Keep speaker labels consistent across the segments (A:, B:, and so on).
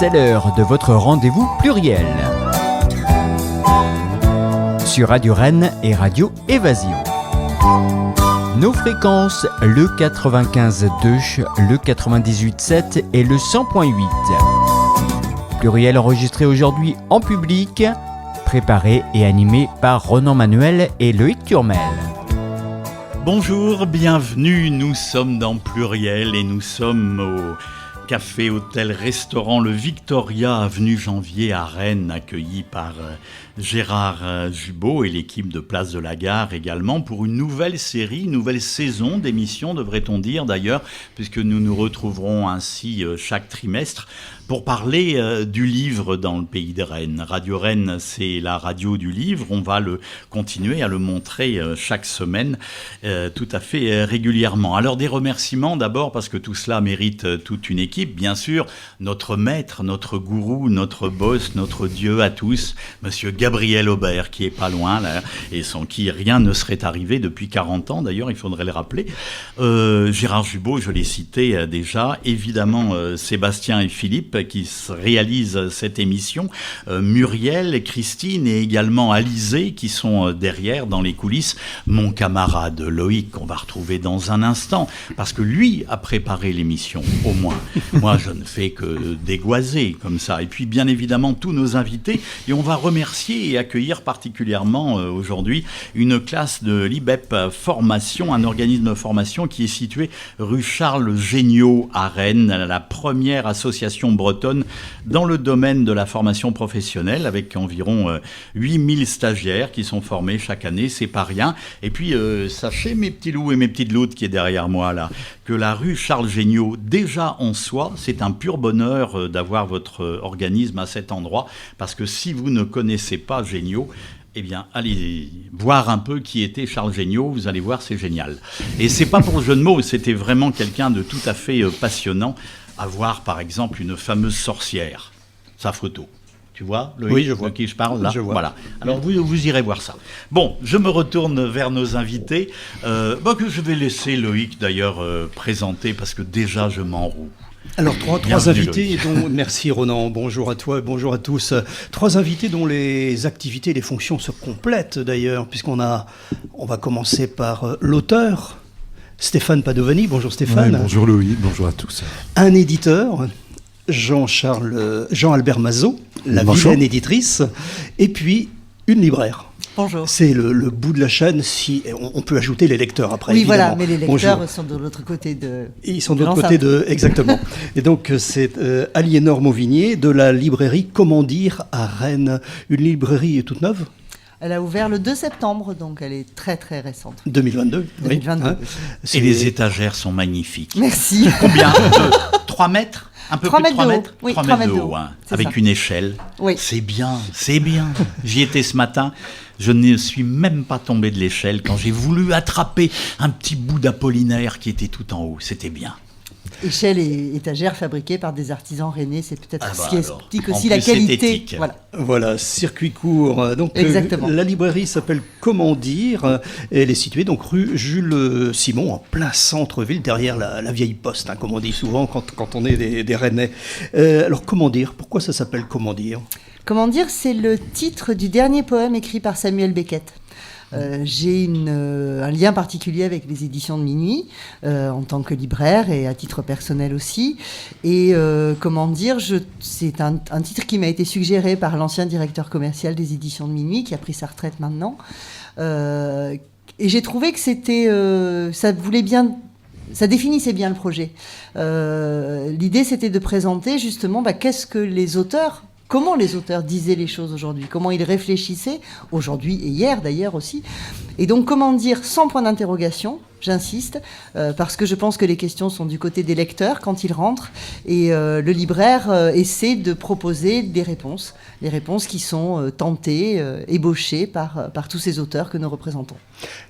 A: C'est l'heure de votre rendez-vous pluriel sur Radio Rennes et Radio Évasion. Nos fréquences, le 95.2, le 98.7 et le 100.8. Pluriel enregistré aujourd'hui en public, préparé et animé par Ronan Manuel et Loïc Turmel.
B: Bonjour, bienvenue, nous sommes dans Pluriel et nous sommes au café, hôtel, restaurant Le Victoria, avenue Janvier à Rennes, accueilli par Gérard Jubot et l'équipe de Place de la Gare également pour une nouvelle série, une nouvelle saison d'émissions, devrait-on dire d'ailleurs, puisque nous nous retrouverons ainsi chaque trimestre pour parler du livre dans le pays de Rennes. Radio Rennes, c'est la radio du livre. On va continuer à le montrer chaque semaine, tout à fait régulièrement. Alors des remerciements d'abord, parce que tout cela mérite toute une équipe. Bien sûr, notre maître, notre gourou, notre boss, notre Dieu à tous, Monsieur Gabriel Aubert, qui est pas loin, là, et sans qui rien ne serait arrivé depuis 40 ans, d'ailleurs, il faudrait le rappeler. Gérard Jubot, je l'ai cité déjà. Évidemment, Sébastien et Philippe, qui réalisent cette émission, Muriel, Christine et également Alizé qui sont derrière dans les coulisses, mon camarade Loïc qu'on va retrouver dans un instant parce que lui a préparé l'émission au moins. Moi je ne fais que dégoiser comme ça. Et puis bien évidemment tous nos invités, et on va remercier et accueillir particulièrement aujourd'hui une classe de l'IBEP Formation, un organisme de formation qui est situé rue Charles Géniaux à Rennes, la première association bretonne dans le domaine de la formation professionnelle, avec environ 8000 stagiaires qui sont formés chaque année, c'est pas rien. Et puis, sachez, mes petits loups et mes petites loutes qui est derrière moi là, que la rue Charles Géniaux, déjà en soi, c'est un pur bonheur d'avoir votre organisme à cet endroit, parce que si vous ne connaissez pas Géniaux, eh bien, allez voir un peu qui était Charles Géniaux, vous allez voir, c'est génial. Et c'est pas pour le jeu de mots, c'était vraiment quelqu'un de tout à fait passionnant. À voir, par exemple, une fameuse sorcière, sa photo. Tu vois, Loïc,
C: oui, je vois.
B: de qui je parle là.
C: Je vois.
B: Voilà. Alors, vous irez voir ça. Bon, je me retourne vers nos invités, que je vais laisser Loïc, d'ailleurs, présenter, parce que déjà, je m'enroue.
C: Alors, trois invités, dont, merci Ronan, bonjour à toi, bonjour à tous. Trois invités dont les activités et les fonctions se complètent d'ailleurs, puisqu'on va commencer par l'auteur, Stéphane Padovani. Bonjour Stéphane.
D: Ouais, bonjour Loïc, bonjour à tous.
C: Un éditeur, Jean-Albert Mazot, la vilaine éditrice, et puis une libraire.
E: Bonjour.
C: C'est le bout de la chaîne, si on peut ajouter les lecteurs après.
E: Oui,
C: évidemment.
E: voilà, mais les lecteurs
C: Bonjour.
E: sont de l'autre côté de.
C: Ils sont de l'autre côté de. Exactement. Et donc, c'est Aliénor Mauvigné de la librairie Comment dire à Rennes. Une librairie toute neuve.
E: Elle a ouvert le 2 septembre, donc elle est très très récente.
C: 2022.
E: 2022.
C: Oui, hein.
B: Et les étagères sont magnifiques.
E: Merci.
B: Combien 3 mètres? Un peu
E: 3
B: plus de 3
E: mètres
B: mètres?
E: Oui,
B: 3
E: 3
B: mètres de
E: mètres
B: haut,
E: de haut,
B: hein,
E: c'est
B: avec
E: ça.
B: une échelle.
E: Oui.
B: C'est bien, c'est bien. J'y étais ce matin, je ne suis même pas tombé de l'échelle quand j'ai voulu attraper un petit bout d'Apollinaire qui était tout en haut. C'était bien.
E: Échelle et étagère fabriquées par des artisans rennais, c'est peut-être ce qui
B: alors,
E: explique
B: en
E: aussi la
B: plus, c'est
E: qualité.
B: éthique.
C: Voilà, circuit court. Donc,
E: Exactement.
C: La librairie s'appelle Comment dire. Elle est située donc rue Jules Simon, en plein centre-ville, derrière la vieille poste, hein, comme on dit souvent quand on est des Rennais. Alors, Comment dire? Pourquoi ça s'appelle Comment dire?
E: Comment dire, c'est le titre du dernier poème écrit par Samuel Beckett. J'ai un lien particulier avec les éditions de Minuit, en tant que libraire et à titre personnel aussi. Et comment dire, c'est un titre qui m'a été suggéré par l'ancien directeur commercial des éditions de Minuit, qui a pris sa retraite maintenant. Et j'ai trouvé que ça définissait bien le projet. L'idée, c'était de présenter justement comment les auteurs disaient les choses aujourd'hui, comment ils réfléchissaient, aujourd'hui et hier d'ailleurs aussi. Et donc, comment dire sans point d'interrogation, j'insiste, parce que je pense que les questions sont du côté des lecteurs quand ils rentrent, et le libraire essaie de proposer des réponses qui sont tentées, ébauchées par tous ces auteurs que nous représentons.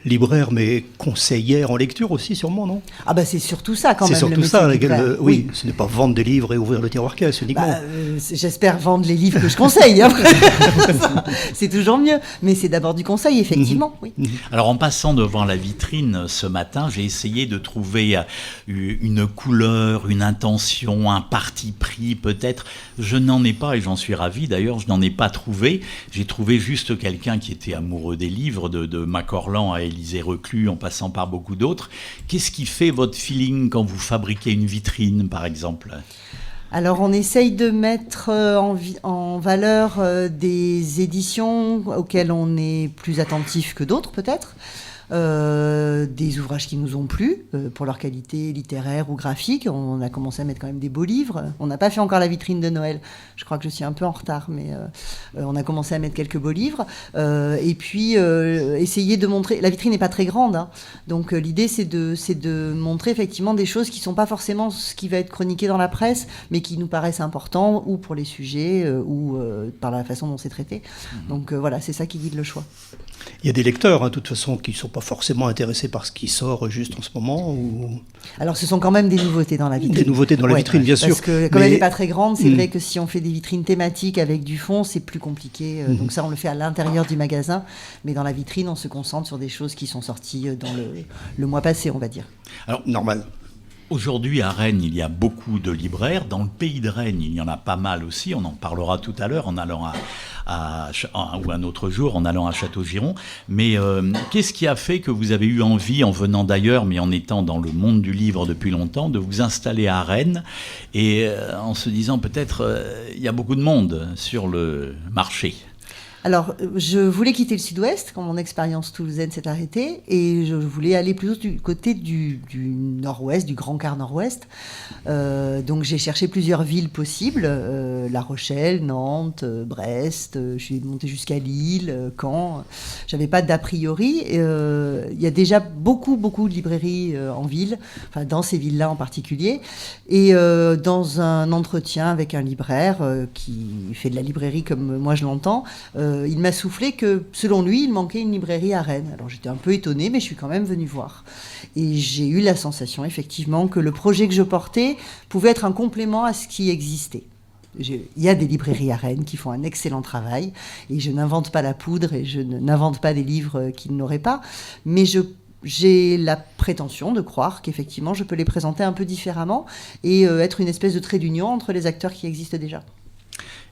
C: Libraire, mais conseillère en lecture aussi, sûrement, non?
E: Ah bah c'est surtout ça quand même.
C: C'est surtout
E: le
C: ça,
E: métier de libraire.
C: oui, ce n'est pas vendre des livres et ouvrir le tiroir caisse uniquement.
E: J'espère vendre les livres que je conseille. Après. C'est toujours mieux, mais c'est d'abord du conseil, effectivement. Oui.
B: Alors en passant devant la vitrine ce matin, matin, j'ai essayé de trouver une couleur, une intention, un parti pris peut-être. Je n'en ai pas et j'en suis ravi. D'ailleurs, je n'en ai pas trouvé. J'ai trouvé juste quelqu'un qui était amoureux des livres, de Macorlan à Élisée Reclus, en passant par beaucoup d'autres. Qu'est-ce qui fait votre feeling quand vous fabriquez une vitrine, par exemple ?
E: Alors, on essaye de mettre en valeur des éditions auxquelles on est plus attentif que d'autres, peut-être. Des ouvrages qui nous ont plu pour leur qualité littéraire ou graphique. On a commencé à mettre quand même des beaux livres. On n'a pas fait encore la vitrine de Noël. Je crois que je suis un peu en retard, mais on a commencé à mettre quelques beaux livres. Et puis, essayer de montrer... La vitrine n'est pas très grande, hein. Donc l'idée, c'est de montrer effectivement des choses qui ne sont pas forcément ce qui va être chroniqué dans la presse, mais qui nous paraissent importants, ou pour les sujets, ou par la façon dont c'est traité. Donc voilà, c'est ça qui guide le choix.
C: Il y a des lecteurs, hein, de toute façon, qui ne sont pas forcément intéressés par ce qui sort juste en ce moment ou...
E: Alors, ce sont quand même des nouveautés dans la vitrine.
C: Des nouveautés dans la vitrine, bien sûr.
E: Parce que, comme elle n'est pas très grande, c'est vrai que si on fait des vitrines thématiques avec du fond, c'est plus compliqué. Donc ça, on le fait à l'intérieur du magasin. Mais dans la vitrine, on se concentre sur des choses qui sont sorties dans le mois passé, on va dire.
B: Alors, normal. Aujourd'hui, à Rennes, il y a beaucoup de libraires. Dans le pays de Rennes, il y en a pas mal aussi. On en parlera tout à l'heure en allant ou un autre jour en allant à Château-Giron. Mais qu'est-ce qui a fait que vous avez eu envie, en venant d'ailleurs, mais en étant dans le monde du livre depuis longtemps, de vous installer à Rennes et en se disant peut-être il y a beaucoup de monde sur le marché?
E: Alors, je voulais quitter le sud-ouest quand mon expérience toulousaine s'est arrêtée et je voulais aller plutôt du côté du nord-ouest, du grand quart nord-ouest. Donc, j'ai cherché plusieurs villes possibles, La Rochelle, Nantes, Brest, je suis montée jusqu'à Lille, Caen. J'avais pas d'a priori. Il y a déjà beaucoup de librairies en ville, enfin dans ces villes-là en particulier. Et dans un entretien avec un libraire qui fait de la librairie comme moi je l'entends, il m'a soufflé que, selon lui, il manquait une librairie à Rennes. Alors j'étais un peu étonnée, mais je suis quand même venue voir. Et j'ai eu la sensation, effectivement, que le projet que je portais pouvait être un complément à ce qui existait. Il y a des librairies à Rennes qui font un excellent travail, et je n'invente pas la poudre, et je n'invente pas des livres qu'ils n'auraient pas, mais j'ai la prétention de croire qu'effectivement, je peux les présenter un peu différemment, et être une espèce de trait d'union entre les acteurs qui existent déjà.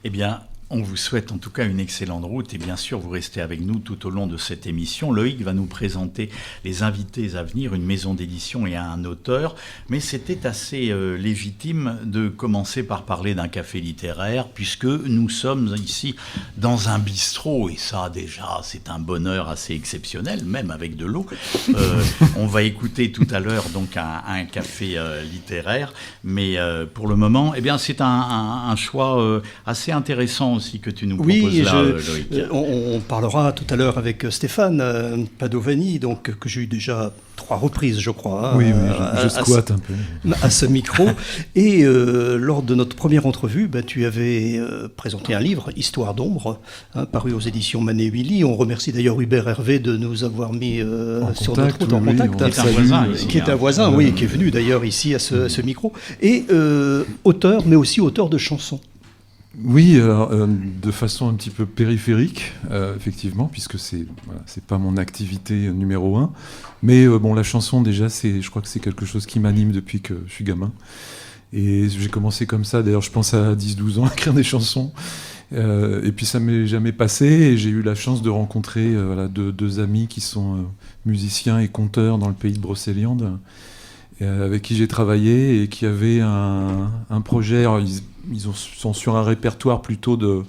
B: Eh bien, on vous souhaite en tout cas une excellente route et bien sûr vous restez avec nous tout au long de cette émission. Loïc va nous présenter les invités à venir, une maison d'édition et un auteur, mais c'était assez légitime de commencer par parler d'un café littéraire puisque nous sommes ici dans un bistrot et ça déjà c'est un bonheur assez exceptionnel, même avec de l'eau. On va écouter tout à l'heure donc un café littéraire, mais pour le moment eh bien, c'est un choix assez intéressant aussi que tu nous proposes là, Loïc.
C: On parlera tout à l'heure avec Stéphane Padovani, donc, que j'ai eu déjà 3 reprises, je crois.
D: Oui, je squatte un peu.
C: À ce micro. Et lors de notre première entrevue, tu avais présenté un livre, Histoire d'ombre, paru aux éditions Manet-Willy. On remercie d'ailleurs Hubert Hervé de nous avoir mis sur notre route en contact. Qui est un voisin, oui, qui est venu d'ailleurs ici à ce micro. Et auteur, mais aussi auteur de chansons.
D: Oui, de façon un petit peu périphérique, effectivement, puisque c'est pas mon activité numéro 1. Mais la chanson, déjà, je crois que c'est quelque chose qui m'anime depuis que je suis gamin. Et j'ai commencé comme ça, d'ailleurs, je pense à 10-12 ans à écrire des chansons. Et puis ça m'est jamais passé. Et j'ai eu la chance de rencontrer deux amis qui sont musiciens et conteurs dans le pays de Brocéliande, avec qui j'ai travaillé et qui avaient un projet. Alors, ils sont sur un répertoire plutôt de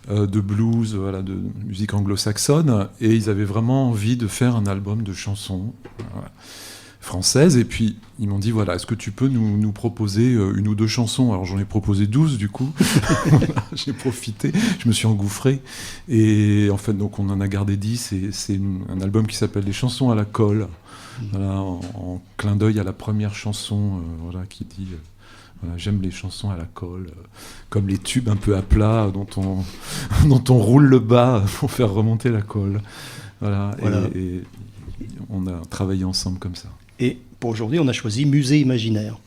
D: blues, de musique anglo-saxonne, et ils avaient vraiment envie de faire un album de chansons françaises. Et puis ils m'ont dit est-ce que tu peux nous proposer 1 ou 2 chansons? Alors j'en ai proposé 12 du coup. J'ai profité, je me suis engouffré, et en fait donc on en a gardé 10, et c'est un album qui s'appelle Les chansons à la colle. En clin d'œil à la première chanson qui dit j'aime les chansons à la colle, comme les tubes un peu à plat dont on roule le bas pour faire remonter la colle. Et on a travaillé ensemble comme ça.
C: Et pour aujourd'hui, on a choisi Musée imaginaire.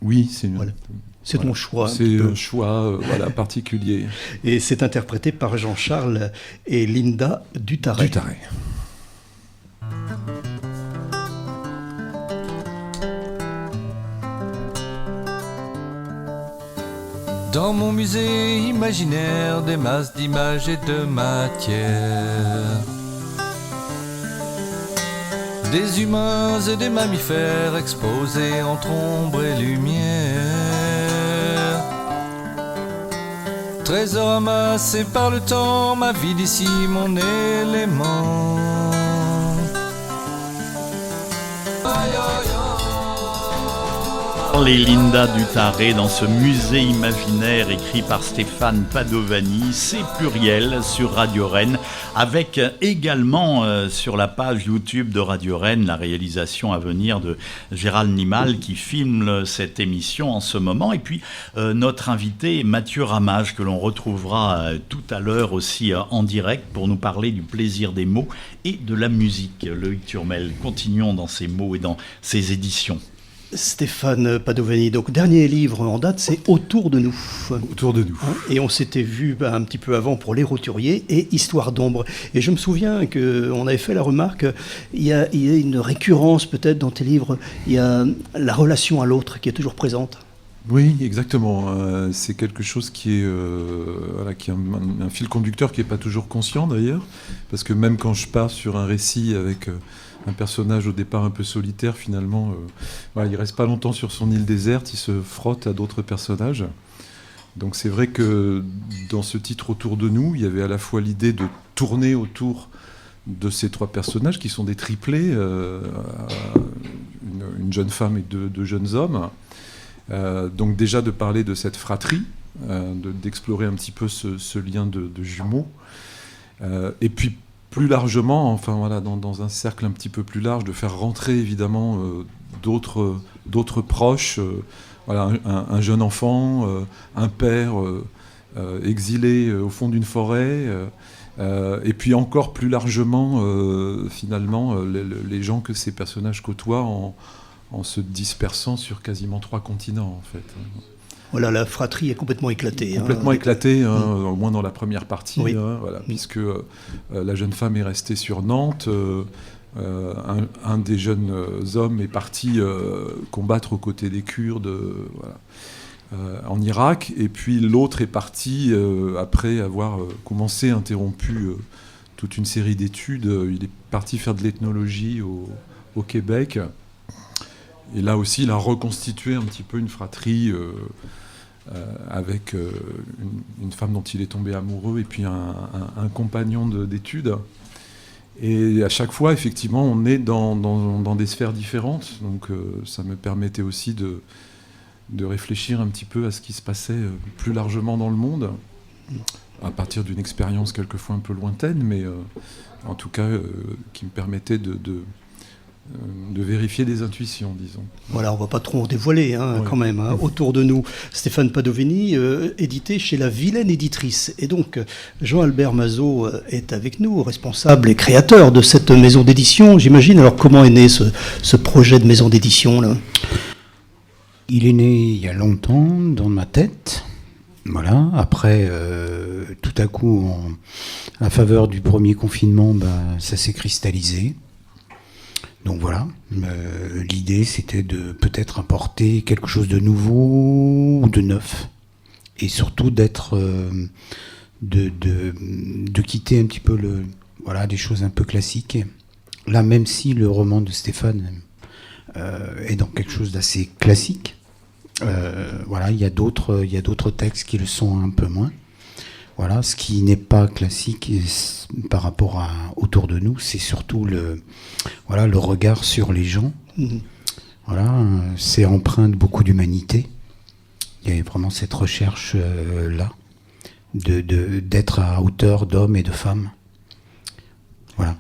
D: Oui, c'est
C: ton choix.
D: C'est un choix particulier.
C: Et c'est interprété par Jean-Charles et Linda Dutarret.
F: Dans mon musée imaginaire, des masses d'images et de matière. Des humains et des mammifères exposés entre ombre et lumière. Trésor amassé par le temps, ma vie d'ici, mon élément.
B: Les Linda Dutaré dans ce musée imaginaire écrit par Stéphane Padovani, c'est pluriel sur Radio Rennes, avec également sur la page YouTube de Radio Rennes la réalisation à venir de Gérald Nimal qui filme cette émission en ce moment, et puis notre invité Mathieu Ramage que l'on retrouvera tout à l'heure aussi en direct pour nous parler du plaisir des mots et de la musique. Loïc Turmel, continuons dans ces mots et dans ces éditions.
C: Stéphane Padovani, donc dernier livre en date, c'est Autour de nous.
D: Autour de nous.
C: Et on s'était vu un petit peu avant pour Les Roturiers et Histoire d'ombre. Et je me souviens qu'on avait fait la remarque, il y a une récurrence peut-être dans tes livres, il y a la relation à l'autre qui est toujours présente.
D: Oui, exactement. C'est quelque chose qui est, qui est un fil conducteur qui n'est pas toujours conscient d'ailleurs, parce que même quand je pars sur un récit avec un personnage au départ un peu solitaire, finalement, il ne reste pas longtemps sur son île déserte, il se frotte à d'autres personnages. Donc c'est vrai que dans ce titre Autour de nous, il y avait à la fois l'idée de tourner autour de ces trois personnages qui sont des triplés, une jeune femme et deux jeunes hommes. Donc déjà de parler de cette fratrie, d'explorer un petit peu ce lien de jumeaux, et puis plus largement, dans un cercle un petit peu plus large, de faire rentrer évidemment d'autres proches, un jeune enfant, un père exilé au fond d'une forêt, et puis encore plus largement finalement les gens que ces personnages côtoient en se dispersant sur quasiment 3 continents, en fait.
C: Voilà, la fratrie est complètement éclatée.
D: Complètement éclatée, au moins dans la première partie,
C: oui.
D: Puisque la jeune femme est restée sur Nantes, un des jeunes hommes est parti combattre aux côtés des Kurdes en Irak, et puis l'autre est parti, après avoir interrompu toute une série d'études, il est parti faire de l'ethnologie au Québec. Et là aussi, il a reconstitué un petit peu une fratrie avec une femme dont il est tombé amoureux et puis un compagnon d'études. Et à chaque fois, effectivement, on est dans des sphères différentes. Donc ça me permettait aussi de réfléchir un petit peu à ce qui se passait plus largement dans le monde, à partir d'une expérience quelquefois un peu lointaine, mais en tout cas qui me permettait de vérifier des intuitions, disons.
C: Voilà, on ne va pas trop en dévoiler quand même. Autour de nous, Stéphane Padovani, édité chez La Vilaine Éditrice. Et donc, Jean-Albert Mazot est avec nous, responsable et créateur de cette maison d'édition, j'imagine. Alors, comment est né ce projet de maison d'édition là ?
G: Il est né il y a longtemps dans ma tête. Voilà. Après, tout à coup, à faveur du premier confinement, ça s'est cristallisé. Donc voilà, l'idée c'était de peut-être apporter quelque chose de nouveau ou de neuf, et surtout d'être, de quitter un petit peu des choses un peu classiques. Là, même si le roman de Stéphane est dans quelque chose d'assez classique, il y a d'autres textes qui le sont un peu moins. Voilà, ce qui n'est pas classique par rapport à Autour de nous, c'est surtout le regard sur les gens. Voilà, c'est empreint de beaucoup d'humanité. Il y a vraiment cette recherche là, d'être à hauteur d'hommes et de femmes. Voilà.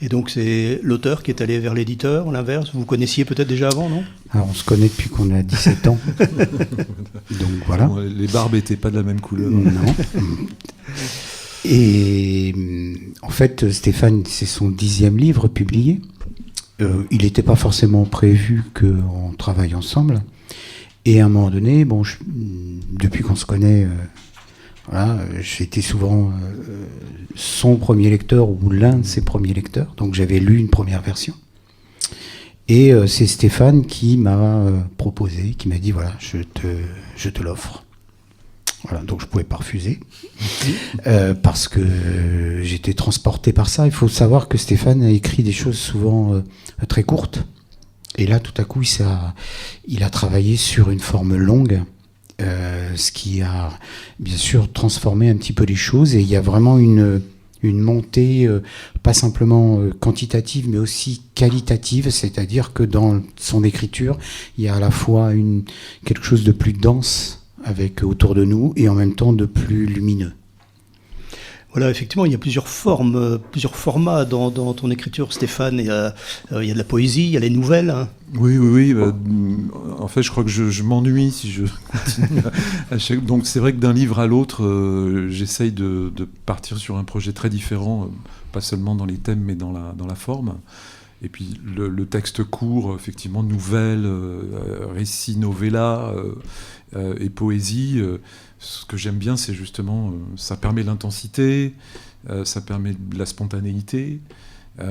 C: Et donc c'est l'auteur qui est allé vers l'éditeur, l'inverse. Vous connaissiez peut-être déjà avant, non ?
G: Alors on se connaît depuis qu'on a 17 ans. Donc voilà.
D: Bon, les barbes n'étaient pas de la même couleur.
G: Non. Et en fait, Stéphane, c'est son 10e livre publié. Il n'était pas forcément prévu qu'on travaille ensemble. Et à un moment donné, depuis qu'on se connaît, j'ai été souvent son premier lecteur ou l'un de ses premiers lecteurs. Donc j'avais lu une première version. Et c'est Stéphane qui m'a proposé, qui m'a dit je te l'offre. Voilà, donc je pouvais pas refuser parce que j'étais transporté par ça. Il faut savoir que Stéphane a écrit des choses souvent très courtes. Et là, tout à coup, il a travaillé sur une forme longue, ce qui a bien sûr transformé un petit peu les choses. Et il y a vraiment une montée, pas simplement quantitative, mais aussi qualitative. C'est-à-dire que dans son écriture, il y a à la fois quelque chose de plus dense avec autour de nous et en même temps de plus lumineux.
C: Voilà, effectivement, il y a plusieurs formes, plusieurs formats dans ton écriture, Stéphane. Il y a de la poésie, il y a les nouvelles. Hein.
D: Oui. En fait, je crois que je m'ennuie si je continue. Donc, c'est vrai que d'un livre à l'autre, j'essaye de partir sur un projet très différent, pas seulement dans les thèmes, mais dans la forme. Et puis, le texte court, effectivement, nouvelles, récits, novellas et poésie. Ce que j'aime bien, c'est justement, ça permet l'intensité, ça permet de la spontanéité, ça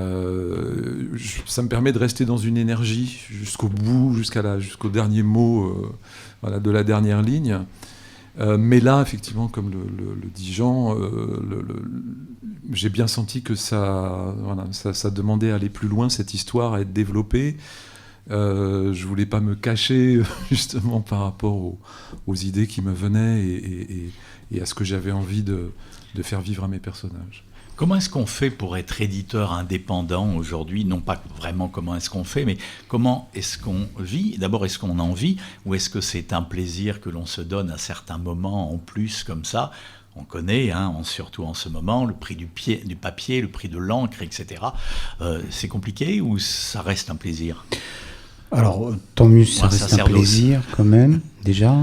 D: me permet de rester dans une énergie jusqu'au bout, jusqu'au dernier mot de la dernière ligne. Mais là, effectivement, comme le dit Jean, j'ai bien senti que ça demandait à aller plus loin, cette histoire, à être développée. Je voulais pas me cacher justement par rapport aux idées qui me venaient et à ce que j'avais envie de faire vivre à mes personnages.
B: Comment est-ce qu'on fait pour être éditeur indépendant aujourd'hui ? Non pas vraiment comment est-ce qu'on fait, mais comment est-ce qu'on vit ? D'abord, est-ce qu'on en vit ou est-ce que c'est un plaisir que l'on se donne à certains moments en plus comme ça ? On connaît, surtout en ce moment, le prix du papier, le prix de l'encre, etc. C'est compliqué ou ça reste un plaisir ?
G: Alors, tant mieux, ça reste un plaisir quand même, déjà.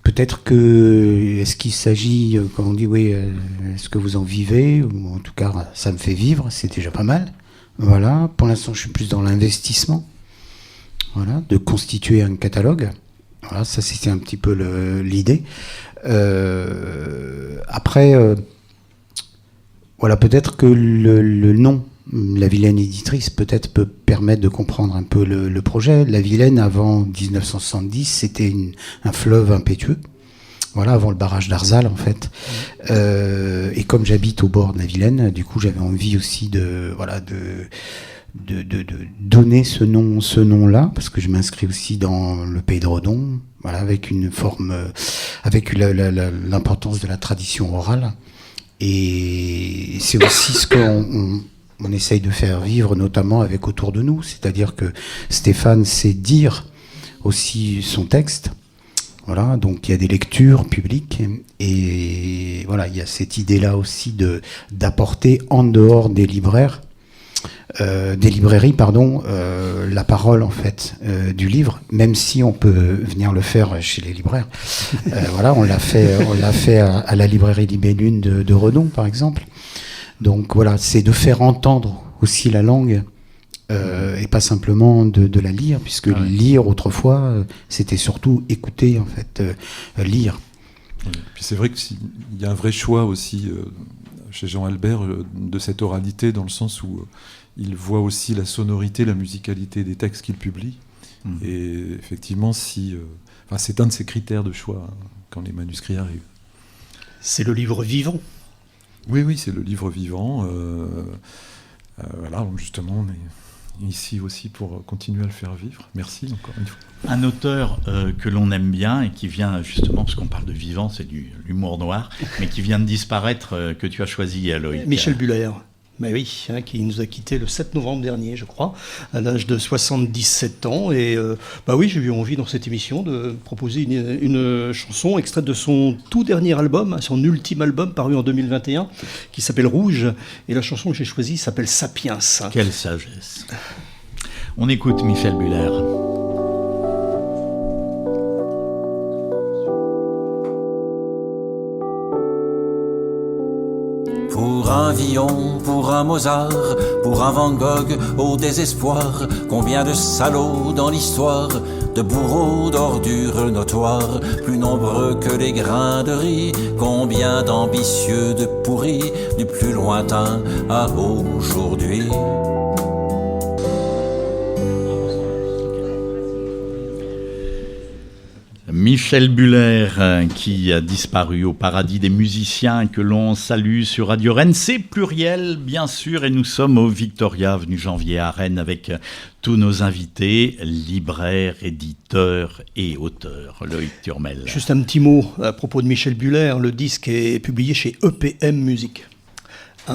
G: Peut-être que, est-ce qu'il s'agit, quand on dit, oui, est-ce que vous en vivez ? Ou en tout cas, ça me fait vivre, c'est déjà pas mal. Voilà, pour l'instant, je suis plus dans l'investissement, voilà, de constituer un catalogue. Voilà, ça, c'était un petit peu l'idée. Après, voilà, peut-être que le nom, La Vilaine éditrice, peut-être peut permettre de comprendre un peu le projet. La Vilaine, avant 1970, c'était un fleuve impétueux. Voilà, avant le barrage d'Arzal, en fait. Et comme j'habite au bord de la Vilaine, du coup, j'avais envie aussi de donner ce nom-là, parce que je m'inscris aussi dans le Pays de Redon, voilà, avec une forme, avec l'importance de la tradition orale. Et c'est aussi ce qu'on essaye de faire vivre, notamment avec Autour de nous. C'est-à-dire que Stéphane sait dire aussi son texte. Voilà, donc il y a des lectures publiques. Et voilà, il y a cette idée-là aussi d'apporter en dehors des librairies, la parole en fait du livre, même si on peut venir le faire chez les libraires. Voilà, on l'a fait à la librairie Libellune de Redon, par exemple. Donc voilà, c'est de faire entendre aussi la langue et pas simplement de la lire, puisque lire autrefois, c'était surtout écouter en fait, lire.
D: Oui. Puis c'est vrai qu'il y a un vrai choix aussi chez Jean Albert de cette oralité, dans le sens où il voit aussi la sonorité, la musicalité des textes qu'il publie. Et effectivement, c'est un de ses critères de choix quand les manuscrits arrivent.
C: C'est le livre vivant.
D: Oui, c'est le livre vivant. Voilà, donc justement, on est ici aussi pour continuer à le faire vivre. Merci encore une fois.
B: Un auteur que l'on aime bien et qui vient justement, parce qu'on parle de vivant, c'est de l'humour noir, mais qui vient de disparaître, que tu as choisi, Loïc.
C: Michel Buller. Mais oui, qui nous a quittés le 7 novembre dernier, je crois, à l'âge de 77 ans. Et oui, j'ai eu envie dans cette émission de proposer une chanson extraite de son tout dernier album, son ultime album paru en 2021, qui s'appelle Rouge. Et la chanson que j'ai choisie s'appelle Sapiens.
B: Quelle sagesse. On écoute Michel Buller.
F: Pour un Villon, pour un Mozart, pour un Van Gogh au désespoir, combien de salauds dans l'histoire, de bourreaux d'ordures notoires, plus nombreux que les grains de riz, combien d'ambitieux de pourris, du plus lointain à aujourd'hui.
B: Michel Buller, qui a disparu au paradis des musiciens, que l'on salue sur Radio Rennes. C'est pluriel, bien sûr, et nous sommes au Victoria, avenue Janvier à Rennes, avec tous nos invités, libraires, éditeurs et auteurs. Loïc Turmel.
C: Juste un petit mot à propos de Michel Buller. Le disque est publié chez EPM Musique.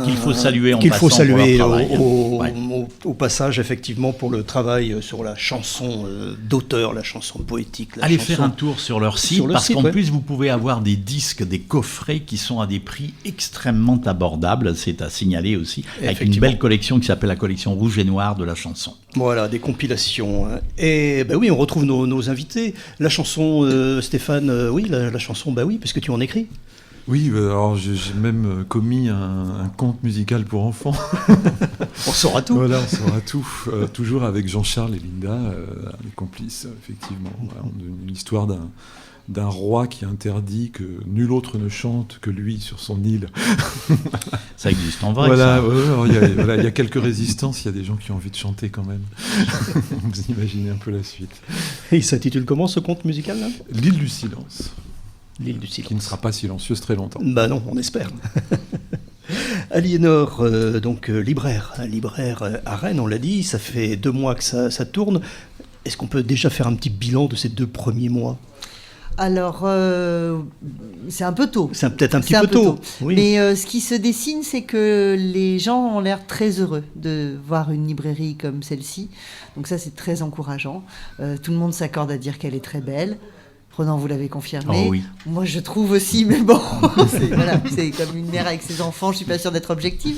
B: Qu'il faut saluer en
C: qu'il
B: passant
C: faut saluer
B: pour leur travail.
C: au passage, effectivement, pour le travail sur la chanson d'auteur, la chanson poétique.
B: Allez faire un tour sur leur site, parce qu'en
C: ouais.
B: plus, vous pouvez avoir des disques, des coffrets qui sont à des prix extrêmement abordables, c'est à signaler aussi, avec une belle collection qui s'appelle la collection Rouge et Noir de la chanson.
C: Voilà, des compilations. Et ben oui, on retrouve nos invités. La chanson, Stéphane, oui, la chanson, bah oui, parce que tu en écris.
D: Oui, alors j'ai même commis un conte musical pour enfants.
C: On saura tout.
D: Voilà, on saura tout. Toujours avec Jean-Charles et Linda, les complices, effectivement. Voilà, une histoire d'un roi qui interdit que nul autre ne chante que lui sur son île.
B: Ça existe en vrai.
D: Voilà, il y a quelques résistances, il y a des gens qui ont envie de chanter quand même. Vous imaginez un peu la suite.
C: Et il s'intitule comment ce conte musical là ?
D: L'île du silence.
C: L'île du silence.
D: Qui ne sera pas silencieuse très longtemps.
C: Bah non, on espère. Aliénor, donc libraire à Rennes, on l'a dit, ça fait 2 mois que ça tourne. Est-ce qu'on peut déjà faire un petit bilan de ces 2 premiers mois ?
E: Alors, c'est un peu tôt.
C: C'est peut-être un petit peu tôt. Oui.
E: Mais ce qui se dessine, c'est que les gens ont l'air très heureux de voir une librairie comme celle-ci. Donc ça, c'est très encourageant. Tout le monde s'accorde à dire qu'elle est très belle. Ronan, vous l'avez confirmé.
B: Oh oui.
E: Moi, je trouve aussi, mais bon, c'est comme une mère avec ses enfants, je suis pas sûre d'être objective.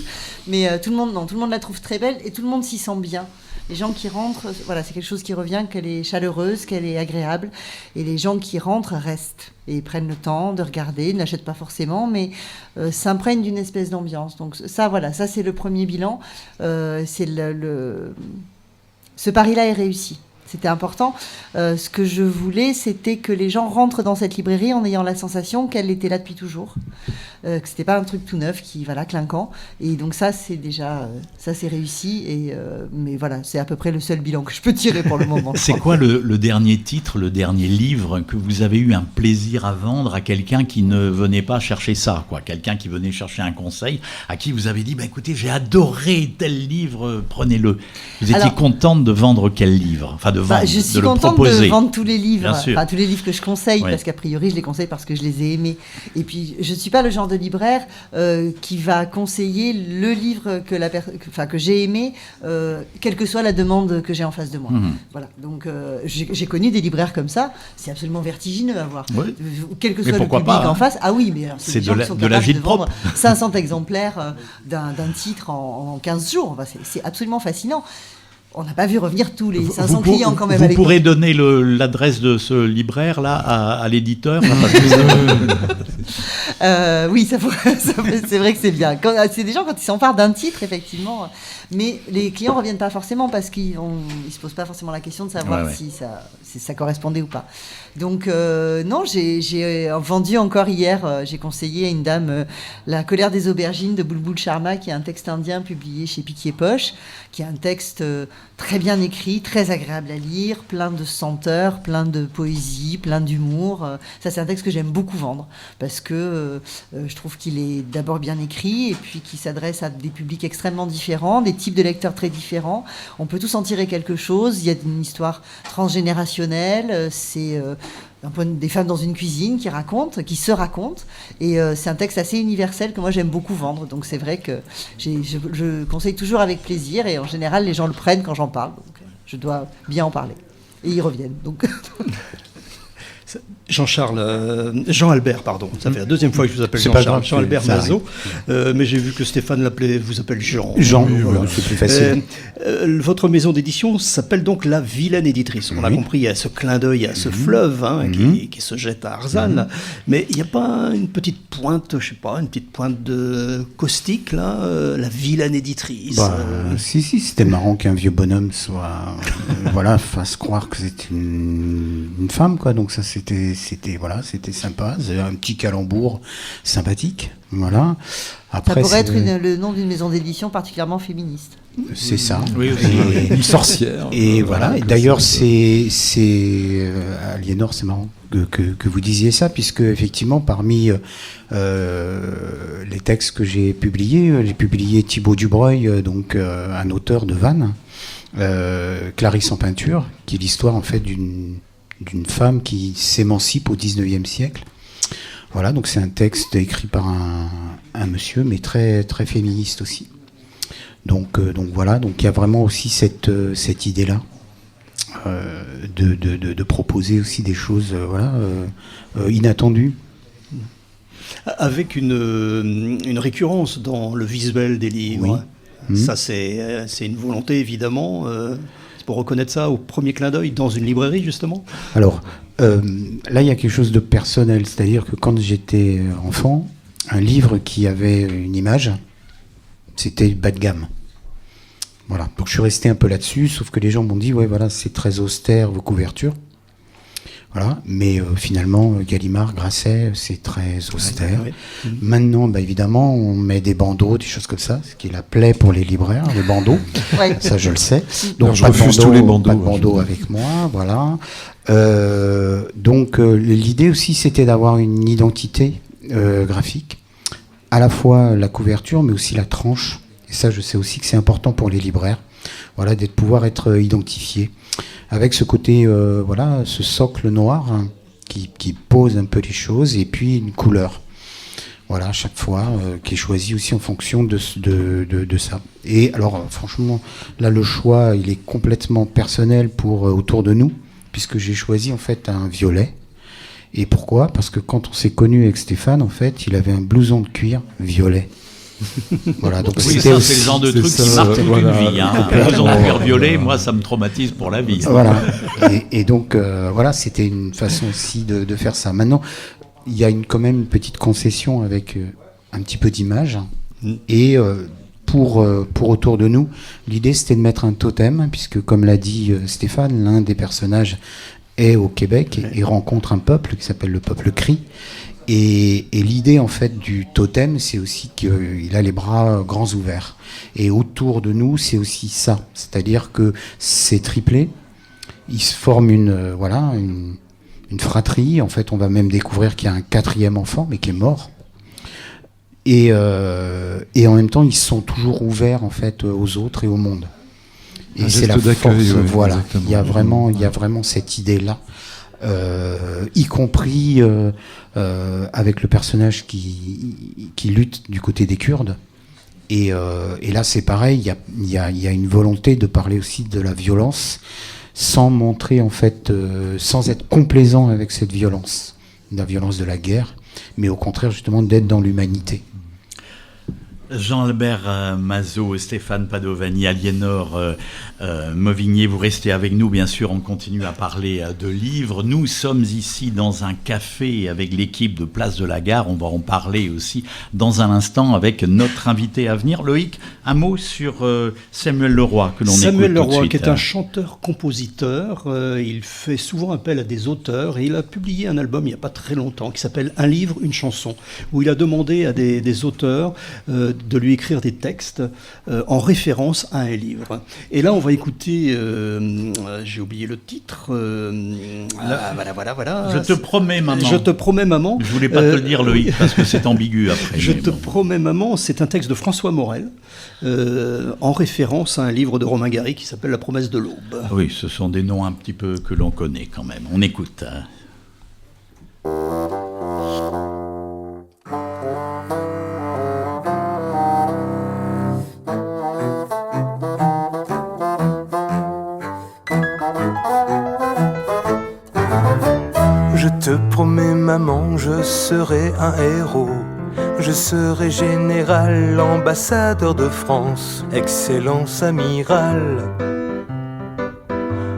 E: Mais tout le monde la trouve très belle et tout le monde s'y sent bien. Les gens qui rentrent, voilà, c'est quelque chose qui revient, qu'elle est chaleureuse, qu'elle est agréable. Et les gens qui rentrent restent et prennent le temps de regarder, ne l'achètent pas forcément, mais s'imprègnent d'une espèce d'ambiance. Donc ça, voilà, ça c'est le premier bilan. Ce pari-là est réussi. C'était important. Ce que je voulais, c'était que les gens rentrent dans cette librairie en ayant la sensation qu'elle était là depuis toujours, que c'était pas un truc tout neuf, clinquant. Et donc ça, c'est déjà, ça c'est réussi. Mais voilà, c'est à peu près le seul bilan que je peux tirer pour le moment.
B: C'est quoi le dernier titre, le dernier livre que vous avez eu un plaisir à vendre à quelqu'un qui ne venait pas chercher ça, quoi, quelqu'un qui venait chercher un conseil, à qui vous avez dit, écoutez, j'ai adoré tel livre, prenez-le. Vous étiez contente de vendre quel livre, enfin de vendre,
E: je suis
B: de le
E: contente
B: proposer.
E: de vendre tous les livres,
B: tous
E: les livres que je conseille,
B: oui.
E: Parce qu'a priori je les conseille parce que je les ai aimés. Et puis je ne suis pas le genre de libraire qui va conseiller le livre que j'ai aimé, quelle que soit la demande que j'ai en face de moi.
B: Mmh.
E: Voilà. Donc j'ai connu des libraires comme ça, c'est absolument vertigineux à voir.
B: Oui.
E: Quel que soit le public en face. Ah oui, mais alors, c'est des gens qui sont capables de vendre 500 exemplaires d'un titre en 15 jours. Enfin, c'est absolument fascinant. On n'a pas vu revenir tous les 500 clients quand même.
B: Vous pourrez donner l'adresse de ce libraire-là à l'éditeur.
E: Oui, c'est vrai que c'est bien. C'est des gens quand ils s'emparent d'un titre, effectivement. Mais les clients ne reviennent pas forcément parce qu'ils ne se posent pas forcément la question de savoir si ça correspondait ou pas. Donc non, j'ai vendu encore hier, j'ai conseillé à une dame La colère des aubergines de Bulbul Sharma, qui est un texte indien publié chez Piquier Poche, qui est un texte très bien écrit, très agréable à lire, plein de senteurs, plein de poésie, plein d'humour. Ça, c'est un texte que j'aime beaucoup vendre parce que je trouve qu'il est d'abord bien écrit et puis qu'il s'adresse à des publics extrêmement différents, des types de lecteurs très différents. On peut tous en tirer quelque chose. Il y a une histoire transgénérationnelle. C'est des femmes dans une cuisine qui se racontent. Et c'est un texte assez universel que moi j'aime beaucoup vendre. Donc c'est vrai que je conseille toujours avec plaisir et en général les gens le prennent quand j'en parle. Donc je dois bien en parler. Et ils reviennent. Donc...
C: Jean-Albert, pardon. Ça fait la 2e fois que je vous appelle Jean-Albert Mazot. Mais j'ai vu que Stéphane vous appelle Jean.
G: Voilà. C'est plus facile.
C: Votre maison d'édition s'appelle donc La Vilaine Éditrice. On a compris, il y a ce clin d'œil à ce fleuve qui se jette à Arzane. Mais il n'y a pas une petite pointe, une petite pointe de caustique, là, La Vilaine Éditrice.
G: Si, c'était marrant qu'un vieux bonhomme fasse croire que c'était une femme, quoi. Donc ça, c'était sympa, c'est un petit calembour sympathique, Voilà. Après,
E: ça pourrait être le nom d'une maison d'édition particulièrement féministe.
G: C'est ça.
B: Oui,
D: une sorcière.
G: Et voilà. Et d'ailleurs, c'est Aliénor, c'est marrant que vous disiez ça, puisque effectivement, parmi les textes que j'ai publié Thibaut Dubreuil, donc un auteur de Vannes, Clarisse en peinture, qui est l'histoire en fait d'une femme qui s'émancipe au 19e siècle. Voilà, donc c'est un texte écrit par un monsieur, mais très, très féministe aussi. Donc voilà, donc il y a vraiment aussi cette idée-là de proposer aussi des choses inattendues.
C: Avec une récurrence dans le visuel des livres. Oui. Ça, c'est une volonté, évidemment. C'est pour reconnaître ça au premier clin d'œil dans une librairie, justement.
G: Alors, là, il y a quelque chose de personnel. C'est-à-dire que quand j'étais enfant, un livre qui avait une image, c'était bas de gamme. Voilà. Donc, je suis resté un peu là-dessus, sauf que les gens m'ont dit, ouais, voilà, c'est très austère, vos couvertures. Voilà. Mais finalement, Gallimard, Grasset, c'est très austère. Ouais. Maintenant, évidemment, on met des bandeaux, des choses comme ça, ce qui est la plaie pour les libraires, les bandeaux. Ouais. Ça, je le sais. Donc,
D: je refuse tous les bandeaux.
G: Pas de bandeaux avec moi, voilà. Donc, l'idée aussi, c'était d'avoir une identité graphique, à la fois la couverture, mais aussi la tranche. Et ça, je sais aussi que c'est important pour les libraires, voilà, pouvoir être identifié. Avec ce côté, ce socle noir hein, qui pose un peu les choses, et puis une couleur, voilà, à chaque fois, qui est choisie aussi en fonction de ça. Et alors, franchement, là, le choix, il est complètement personnel pour autour de nous, puisque j'ai choisi en fait un violet. Et pourquoi ? Parce que quand on s'est connu avec Stéphane, en fait, il avait un blouson de cuir violet.
B: Voilà, donc oui, c'est le genre de truc qui marque toute une vie. Hein. Un blouson de cuir violet, moi, ça me traumatise pour la vie.
G: Voilà. Et donc, c'était une façon aussi de faire ça. Maintenant, il y a quand même une petite concession avec un petit peu d'image. Et pour autour de nous, l'idée, c'était de mettre un totem, puisque, comme l'a dit Stéphane, l'un des personnages est au Québec et rencontre un peuple qui s'appelle le peuple Cri. Et l'idée en fait du totem, c'est aussi qu'il a les bras grands ouverts. Et autour de nous, c'est aussi ça, c'est-à-dire que c'est triplé. Il se forme une fratrie. En fait, on va même découvrir qu'il y a un 4e enfant, mais qui est mort. Et en même temps, ils sont toujours ouverts en fait aux autres et au monde. Et c'est la force. Voilà, il y a vraiment cette idée-là. Y compris avec le personnage qui lutte du côté des Kurdes. Et là, c'est pareil, il y a une volonté de parler aussi de la violence, sans montrer, en fait, sans être complaisant avec cette violence, la violence de la guerre, mais au contraire, justement, d'être dans l'humanité.
B: Jean-Albert Mazot, Stéphane Padovani, Aliénor Mauvigné, vous restez avec nous, bien sûr, on continue à parler de livres. Nous sommes ici dans un café avec l'équipe de Place de la Gare, on va en parler aussi dans un instant avec notre invité à venir. Loïc, un mot sur Samuel Leroy, que l'on écoute tout de suite.
C: Samuel Leroy, qui est un chanteur-compositeur, il fait souvent appel à des auteurs, et il a publié un album il n'y a pas très longtemps qui s'appelle « Un livre, une chanson », où il a demandé à des auteurs de lui écrire des textes en référence à un livre. Et là, on va écouter, j'ai oublié le titre. Voilà.
B: Je te promets, maman.
C: Je te promets, maman.
B: Je voulais pas te le dire, Loïc, parce que c'est ambigu après.
C: Je te promets, maman, c'est un texte de François Morel, en référence à un livre de Romain Gary qui s'appelle La promesse de l'aube.
B: Oui, ce sont des noms un petit peu que l'on connaît quand même. On écoute.
H: Je te promets, maman, je serai un héros. Je serai général, ambassadeur de France, excellence amiral,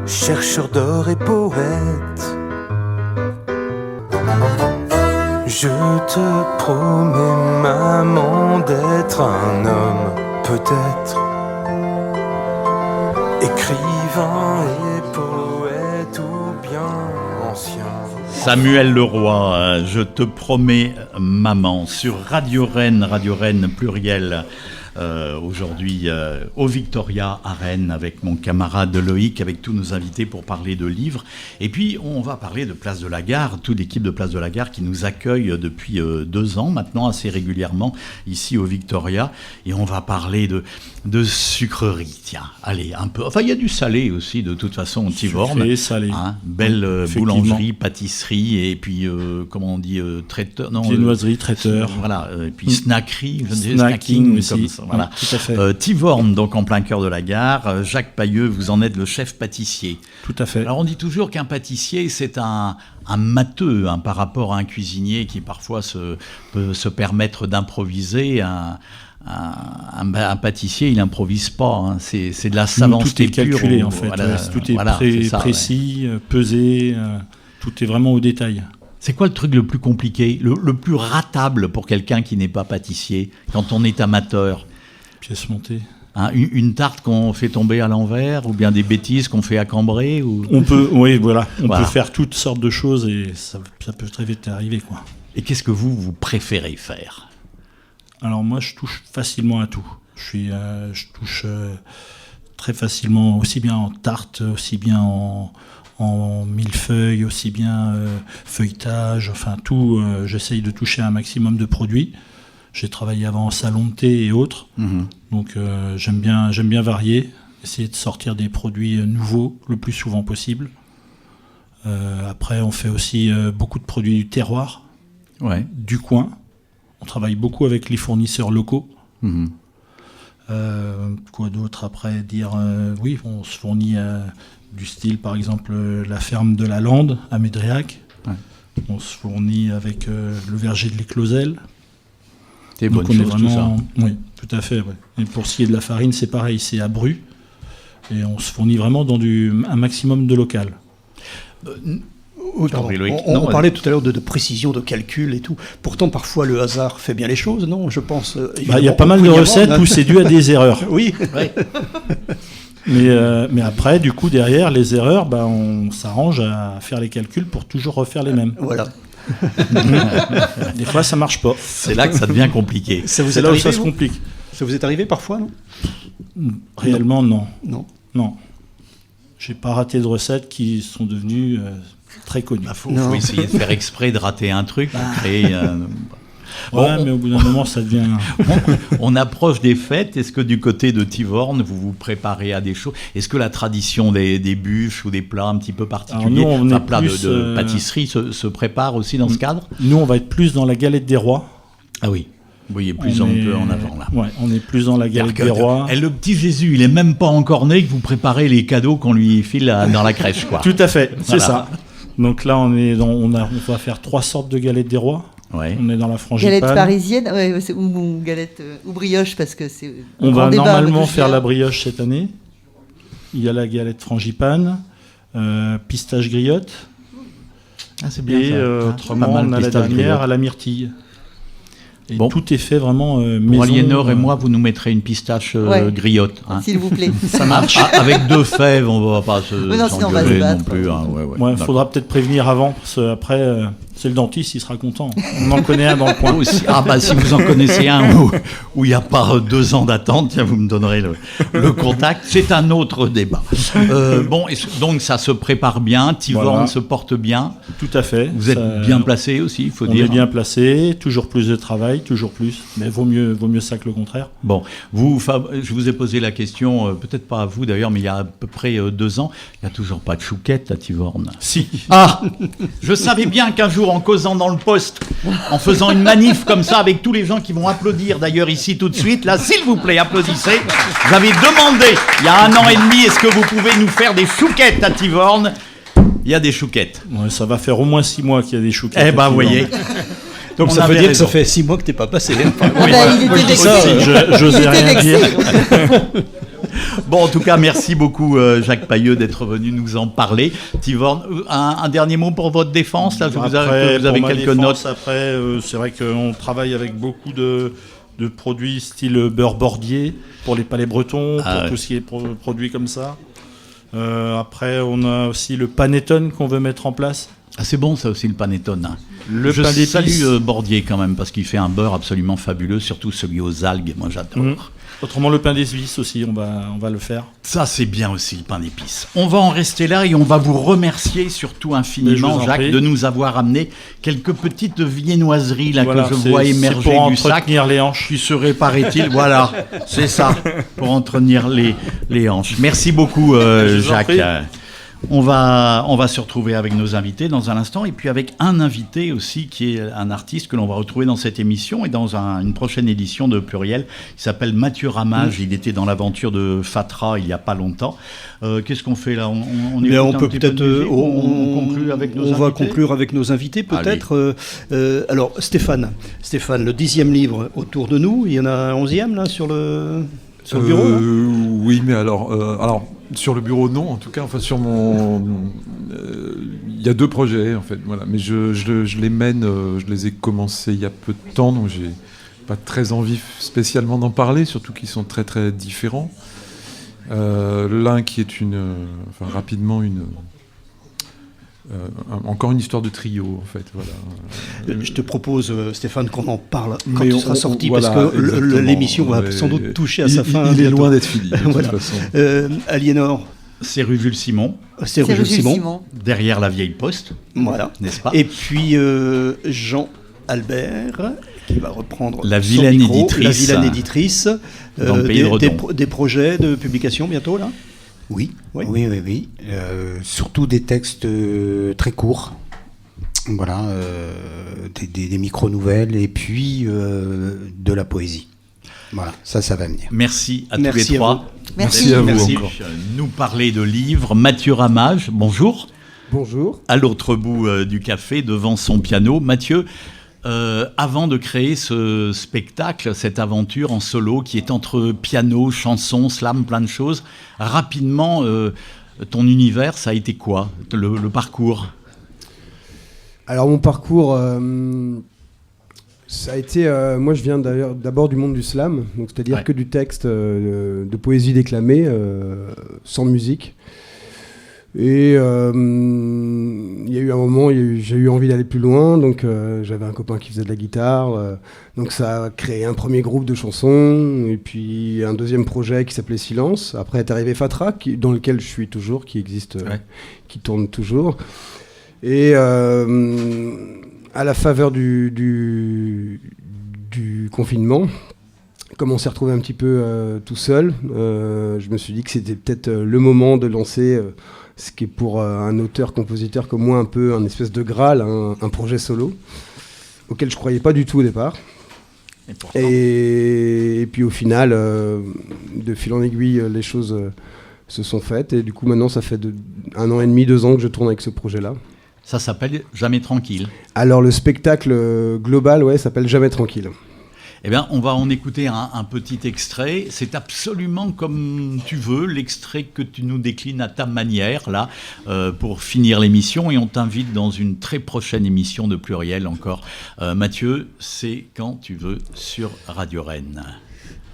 H: chercheur d'or et poète. Je te promets, maman, d'être un homme, peut-être, écrivain et poète ou bien ancien.
B: Samuel Leroy, je te promets maman, sur Radio Rennes pluriel. Aujourd'hui au Victoria à Rennes avec mon camarade Loïc, avec tous nos invités pour parler de livres. Et puis on va parler de Place de la Gare, toute l'équipe de Place de la Gare qui nous accueille depuis 2 ans maintenant assez régulièrement ici au Victoria. Et on va parler de sucreries. Tiens, allez, un peu. Enfin, il y a du salé aussi de toute façon au Tivorne.
I: Sucré, salé.
B: Hein, belle boulangerie, pâtisserie et puis comment on dit traiteur. Non,
I: viennoiserie, traiteur.
B: Voilà. Et puis snackerie,
I: snacking aussi.
B: Comme ça. Voilà.
I: Tout à fait.
B: Tivorne, donc en plein cœur de la gare. Jacques Pailleux, vous en êtes le chef pâtissier.
I: Tout à fait.
B: Alors on dit toujours qu'un pâtissier, c'est un matheux par rapport à un cuisinier qui parfois peut se permettre d'improviser. Un pâtissier, il n'improvise pas. C'est de la savance
I: tout est calculé
B: pure,
I: en fait.
B: Voilà,
I: tout est précis, pesé. Tout est vraiment au détail.
B: C'est quoi le truc le plus compliqué, le plus ratable pour quelqu'un qui n'est pas pâtissier, quand on est amateur?
I: Pièce montée.
B: Une tarte qu'on fait tomber à l'envers, ou bien des bêtises qu'on fait accambrer ou...
I: On peut faire toutes sortes de choses et ça peut très vite arriver, quoi.
B: Et qu'est-ce que vous préférez faire?
I: Alors moi, je touche facilement à tout. Je touche très facilement, aussi bien en tarte, aussi bien en millefeuille, aussi bien feuilletage, enfin tout. J'essaye de toucher un maximum de produits. J'ai travaillé avant en salon de thé et autres, donc j'aime bien varier, essayer de sortir des produits nouveaux le plus souvent possible. Après, on fait aussi beaucoup de produits du terroir, du coin. On travaille beaucoup avec les fournisseurs locaux. Quoi d'autre après dire oui, on se fournit du style, par exemple, la ferme de la Lande à Médréac. Ouais. On se fournit avec le verger de l'Écloselle.
B: C'est bonne chose, tout ça.
I: Oui, tout à fait. Ouais. Et pour ce qui est de la farine, c'est pareil, c'est à Bru. Et on se fournit vraiment dans un maximum de local.
C: On parlait tout à l'heure de précision, de calcul et tout. Pourtant, parfois, le hasard fait bien les choses, non? Je pense.
I: Il y a pas mal de recettes où c'est dû à des erreurs.
C: Oui.
I: Mais après, du coup, derrière, les erreurs, on s'arrange à faire les calculs pour toujours refaire les mêmes.
C: Voilà.
I: Des fois, ça marche pas.
B: C'est là que ça devient compliqué.
I: C'est là où ça se complique.
C: Ça vous est arrivé parfois, non?
I: Réellement, non.
C: Non.
I: J'ai pas raté de recettes qui sont devenues très connues.
B: Il faut essayer de faire exprès de rater un truc, créer.
I: Mais au bout d'un moment, ça devient...
B: On approche des fêtes. Est-ce que du côté de Tivorne, vous vous préparez à des choses? Est-ce que la tradition des bûches ou des plats un petit peu particuliers, plats de pâtisserie, se prépare aussi dans ce cadre?
I: Nous, on va être plus dans la galette des rois.
B: Ah oui. Vous voyez plus un peu en avant, là.
I: Ouais, on est plus dans la galette des rois.
B: Et le petit Jésus, il est même pas encore né que vous préparez les cadeaux qu'on lui file dans la crèche, quoi.
I: Tout à fait, c'est ça. Donc là, on va faire 3 sortes de galettes des rois.
B: Ouais.
I: On est dans la frangipane.
E: Galette parisienne, ou galette ou brioche, parce que c'est.
I: On va normalement faire la brioche cette année. Il y a la galette frangipane, pistache griotte.
B: Ah, c'est bien.
I: Et autrement, on a la dernière à la myrtille. Et tout est fait vraiment maison.
B: Pour Aliénor et moi, vous nous mettrez une pistache griotte.
E: S'il vous plaît.
B: Ça marche. Avec 2 fèves, on ne va pas s'engueuler non plus.
I: Il faudra peut-être prévenir avant, parce qu'après, c'est le dentiste, il sera content. On en connaît un dans le coin.
B: Si vous en connaissez un où il n'y a pas 2 ans d'attente, vous me donnerez le contact. C'est un autre débat. Donc ça se prépare bien, Tivorne se porte bien.
I: Tout à fait.
B: Vous êtes bien placé aussi, il faut dire.
I: On est bien placé, toujours plus de travail, toujours plus. Mais vaut mieux ça que le contraire.
B: Bon, je vous ai posé la question, peut-être pas à vous d'ailleurs, mais il y a à peu près 2 ans, il n'y a toujours pas de chouquette à Tivorne.
I: Si.
B: Ah, je savais bien qu'un jour, en causant dans le poste, en faisant une manif comme ça, avec tous les gens qui vont applaudir d'ailleurs ici tout de suite, là, s'il vous plaît, applaudissez. J'avais demandé, il y a 1 an et demi, est-ce que vous pouvez nous faire des chouquettes à Tivorne? Il y a des chouquettes.
I: Ouais, ça va faire au moins 6 mois qu'il y a des chouquettes.
B: Eh ben, vous voyez.
C: Donc ça veut dire que ça fait 6 mois que t'es pas passé.
E: Il était vexé.
I: J'osais rien dire.
B: Bon, en tout cas, merci beaucoup Jacques Pailleux d'être venu nous en parler. Tivorne, un dernier mot pour votre défense là, vous avez quelques notes.
I: Après, c'est vrai qu'on travaille avec beaucoup de produits style beurre bordier pour les palais bretons, pour tout ce qui est produit comme ça. Après, on a aussi le panettone qu'on veut mettre en place.
B: Ah, c'est bon ça aussi le panettone. Hein.
I: Je
B: salue Bordier quand même parce qu'il fait un beurre absolument fabuleux, surtout celui aux algues, moi j'adore.
I: Autrement, le pain d'épices aussi, on va le faire.
B: Ça, c'est bien aussi, le pain d'épices. On va en rester là et on va vous remercier surtout infiniment, Jacques, de nous avoir amené quelques petites viennoiseries là, que je vois émerger
I: pour
B: du sac.
I: entretenir les hanches.
B: Qui serait, paraît-il, voilà, c'est ça, pour entretenir les hanches. Merci beaucoup, Jacques. On va se retrouver avec nos invités dans un instant et puis avec un invité aussi qui est un artiste que l'on va retrouver dans cette émission et dans une prochaine édition de Pluriel. Il s'appelle Mathieu Ramage. Il était dans l'aventure de Fatra il n'y a pas longtemps. Qu'est-ce qu'on fait là? On
C: peut peut-être
B: conclut avec nos invités.
C: On va conclure avec nos invités peut-être. Alors Stéphane, le 10e livre autour de nous. Il y en a un 11e là sur le bureau.
D: Oui, mais alors sur le bureau non, en tout cas, enfin sur mon, il y a 2 projets en fait, voilà. Mais je les mène, je les ai commencés il y a peu de temps, donc j'ai pas très envie spécialement d'en parler, surtout qu'ils sont très très différents. L'un qui est rapidement encore une histoire de trio en fait, voilà.
C: Je te propose Stéphane qu'on en parle quand tu seras sorti, parce que l'émission va sans doute toucher à sa fin.
D: Il est loin d'être fini de
C: voilà.
D: toute façon.
C: Aliénor,
B: c'est rue Jules Simon.
C: C'est rue Jules Simon.
B: Derrière la vieille poste.
C: Voilà.
B: N'est-ce pas?
C: Et puis Jean Albert qui va reprendre
B: la vilaine
C: éditrice. Des projets de publication bientôt là?
G: Oui. Surtout des textes très courts. Voilà, des micro-nouvelles et puis de la poésie. Voilà, ça va venir.
B: Merci à tous les trois.
E: Merci
D: à vous.
B: Merci.
D: Encore.
B: Nous parler de livres. Mathieu Ramage, bonjour.
J: Bonjour.
B: À l'autre bout du café, devant son piano. Mathieu, avant de créer ce spectacle, cette aventure en solo qui est entre piano, chanson, slam, plein de choses, rapidement, ton univers, ça a été quoi, le parcours?
J: Alors mon parcours, ça a été... moi je viens d'abord du monde du slam, donc c'est-à-dire que du texte de poésie déclamée, sans musique. Et il y a eu un moment, j'ai eu envie d'aller plus loin, donc j'avais un copain qui faisait de la guitare, donc ça a créé un premier groupe de chansons, et puis un deuxième projet qui s'appelait Silence. Après est arrivé Fatra, dans lequel je suis toujours, qui existe, qui tourne toujours. Et à la faveur du confinement, comme on s'est retrouvé un petit peu tout seul, je me suis dit que c'était peut-être le moment de lancer... ce qui est pour un auteur-compositeur comme moi un peu un espèce de Graal, un projet solo, auquel je ne croyais pas du tout au départ. Et puis au final, de fil en aiguille, les choses se sont faites. Et du coup, maintenant, ça fait 1 an et demi, 2 ans que je tourne avec ce projet-là.
B: Ça s'appelle Jamais Tranquille.
J: Alors le spectacle global, s'appelle Jamais Tranquille.
B: Eh bien, on va en écouter un petit extrait. C'est absolument comme tu veux, l'extrait que tu nous déclines à ta manière, là, pour finir l'émission. Et on t'invite dans une très prochaine émission de Pluriel encore. Mathieu, c'est quand tu veux sur Radio Rennes.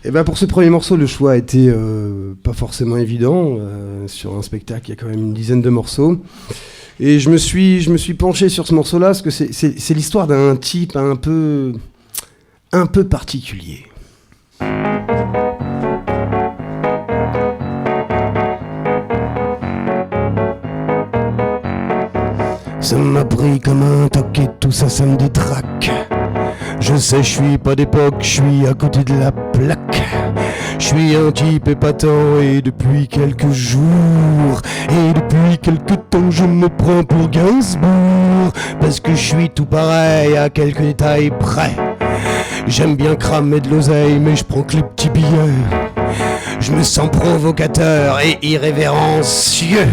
J: Eh ben pour ce premier morceau, le choix a été pas forcément évident. Sur un spectacle, il y a quand même une dizaine de morceaux. Et je me suis penché sur ce morceau-là, parce que c'est l'histoire d'un type un peu particulier. Ça m'a pris comme un toc et tout ça, ça me détraque. Je sais, je suis pas d'époque, je suis à côté de la plaque. Je suis un type épatant et depuis quelques jours, et depuis quelques temps je me prends pour Gainsbourg, parce que je suis tout pareil à quelques détails près. J'aime bien cramer de l'oseille, mais je prends que les petits billets. Je me sens provocateur et irrévérencieux.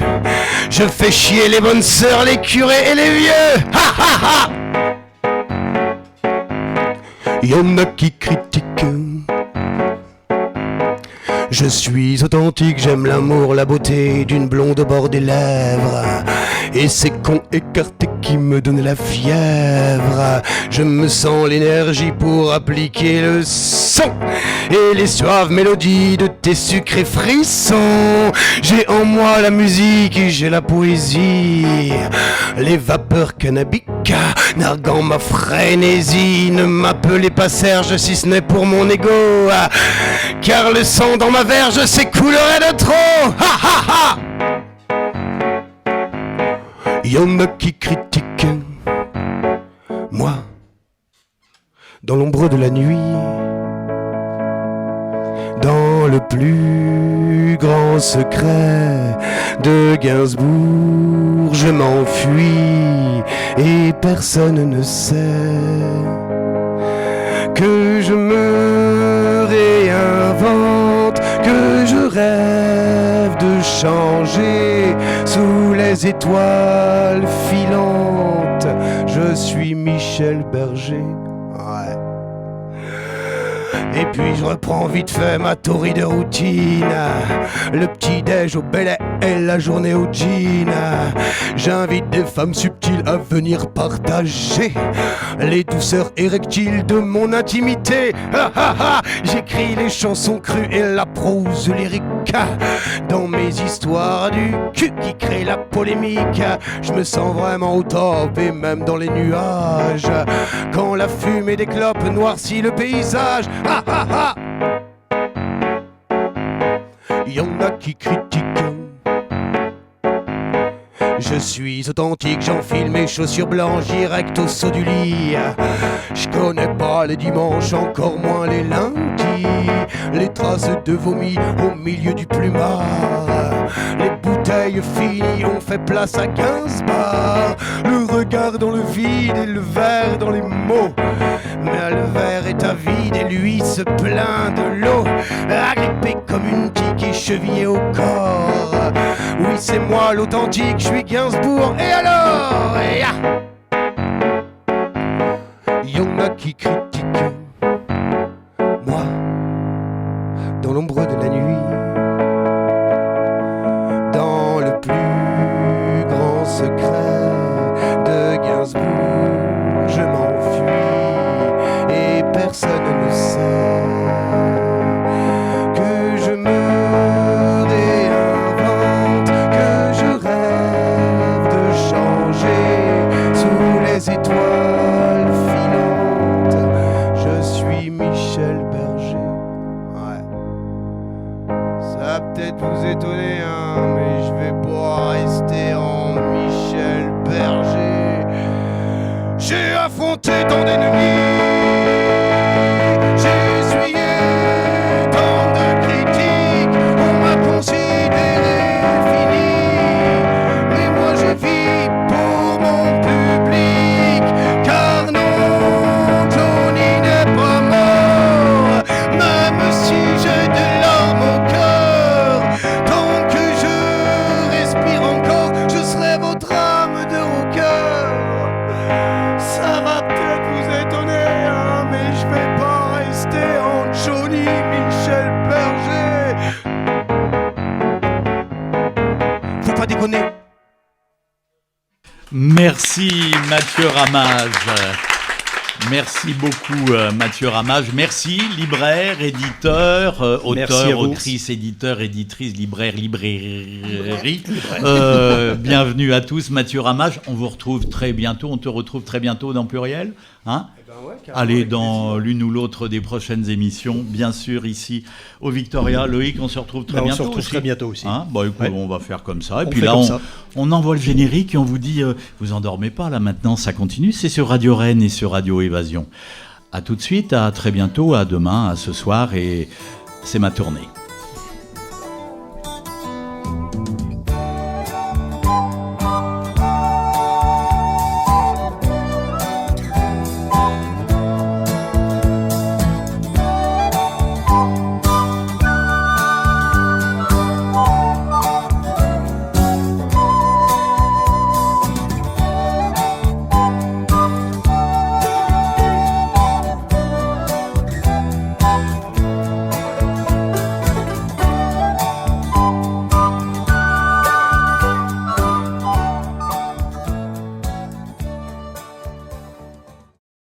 J: Je fais chier les bonnes sœurs, les curés et les vieux. Ha ha ha. Y'en a qui critiquent. Je suis authentique, j'aime l'amour, la beauté d'une blonde au bord des lèvres. Et c'est con
H: écarté qui me donnait la fièvre. Je me sens l'énergie pour appliquer le son et les suaves mélodies de tes sucrés frissons. J'ai en moi la musique et j'ai la poésie, les vapeurs cannabiques narguant ma frénésie. Ne m'appelez pas Serge si ce n'est pour mon ego, car le sang dans ma verge s'écoulerait de trop. Ha ha ha. Y'en a qui critiquent moi dans l'ombre de la nuit, dans le plus grand secret de Gainsbourg, je m'enfuis et personne ne sait que je me réinvente, que je rêve de changer sous les étoiles filantes. Je suis Michel Berger. Ouais. Et puis je reprends vite fait ma torride routine, le petit-déj au Bel et la journée au jean. J'invite des femmes subtiles à venir partager les douceurs érectiles de mon intimité. J'écris les chansons crues et la prose lyrique dans mes histoires du cul qui créent la polémique. Je me sens vraiment au top et même dans les nuages quand la fumée des clopes noircit le paysage. Y'en a qui critiquent. Je suis authentique, j'enfile mes chaussures blanches direct au saut du lit. Je connais pas les dimanches, encore moins les lundis. Les traces de vomi au milieu du plumard. Les bouteilles finies ont fait place à 15 bars. Le regard dans le vide et le verre dans les mots. Mais le verre est avide et lui se plaint de l'eau. Agrippé comme une tique et chevillé au corps. Oui, c'est moi l'authentique, je suis Gainsbourg. Et alors y'en a qui critiquent moi dans l'ombre de la nuit, dans le plus grand secret de Gainsbourg, je m'enfuis et personne ne sait que je me réinvente, que je rêve de changer sous les étoiles filantes. Je suis Michel Berger. Ouais. Ça va peut-être vous étonner, hein, mais je vais pas rester en Michel Berger. J'ai affronté tant d'ennemis, j'ai essuyé tant de critiques, on m'a considéré fini, mais moi je vis pour mon public, car non, Johnny n'est pas mort, même si j'ai des larmes au cœur, tant que je respire encore, je serai votre âme de rocker. Ça va peut-être vous étonner, hein, mais je vais pas rester en Johnny Michel Berger. Faut pas déconner.
B: Merci Mathieu Ramage. Merci beaucoup Mathieu Ramage. Merci libraire, éditeur, auteur, autrice, éditeur, éditrice, libraire, librairie. Bienvenue à tous. Mathieu Ramage, on vous retrouve très bientôt. On te retrouve très bientôt dans Pluriel. Hein ? Ouais, allez dans l'une ou l'autre des prochaines émissions, bien sûr ici au Victoria. Loïc, on se retrouve très bientôt.
C: On se retrouve très bientôt aussi.
B: Hein, bon, écoute, on va faire comme ça. Et puis là, on envoie le générique et on vous dit, vous endormez pas là maintenant, ça continue. C'est sur Radio Rennes et sur Radio Évasion. À tout de suite, à très bientôt, à demain, à ce soir et c'est ma tournée.